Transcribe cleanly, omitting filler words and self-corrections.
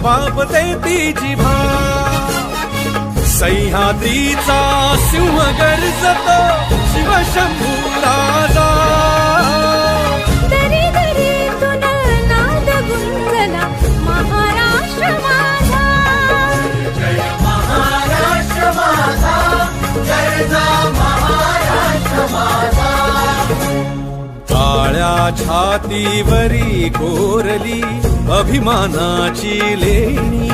वापते ती जिभा सह्याद्रीचा सिंह गर्जतो शिवशंभू राजा दरी दरीतून नाद गुंजला महाराष्ट्र माझा जय महाराष्ट्र माझा जय महाराष्ट्र माझा काळ्या छातीवरी कोरली अभिमानाची लेणी